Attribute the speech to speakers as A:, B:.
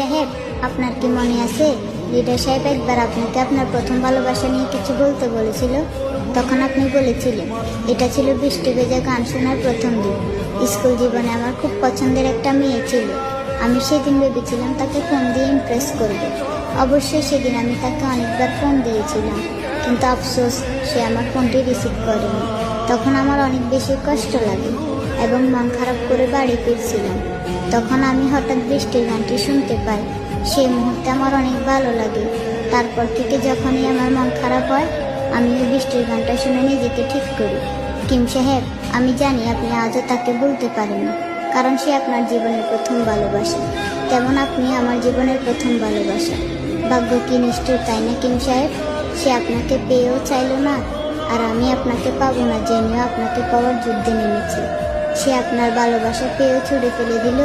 A: সাহেব, আপনার কি মনে আছে লিডার সাহেব একবার আপনাকে আপনার প্রথম ভালোবাসা নিয়ে কিছু বলতে বলেছিল? তখন আপনি বলেছিলেন এটা ছিল বৃষ্টি ভেজা গান শোনার প্রথম দিন। স্কুল জীবনে আমার খুব পছন্দের একটা মেয়ে ছিল। আমি সেদিন ভেবেছিলাম তাকে ফোন দিয়ে ইমপ্রেস করব। অবশ্যই সেদিন আমি তাকে অনেকবার ফোন দিয়েছিলাম, কিন্তু আফসোস সে আমার ফোনটি রিসিভ করেনি। তখন আমার অনেক বেশি কষ্ট লাগে এবং মন খারাপ করে বাড়ি ফিরছিলাম। তখন আমি হঠাৎ বৃষ্টির গানটি শুনতে পাই। সেই মুহূর্তে আমার অনেক ভালো লাগে। তারপর থেকে যখনই আমার মন খারাপ হয়, আমি ওই বৃষ্টির গানটা শুনে নিজেকে ঠিক করি। কিম সাহেব, আমি জানি আপনি আজও তাকে বলতে পারেননি, কারণ সে আপনার জীবনের প্রথম ভালোবাসা, তেমন আপনি আমার জীবনের প্রথম ভালোবাসা। ভাগ্য কি নিষ্ঠুর, তাই না কিম সাহেব? সে আপনাকে পেয়েও চাইল না, আর আমি আপনাকে পাবো না জেনেও আপনাকে পাওয়ার যুদ্ধে নেমেছি। সে আপনার ভালোবাসা পেয়েও ছুড়ে ফেলে দিল।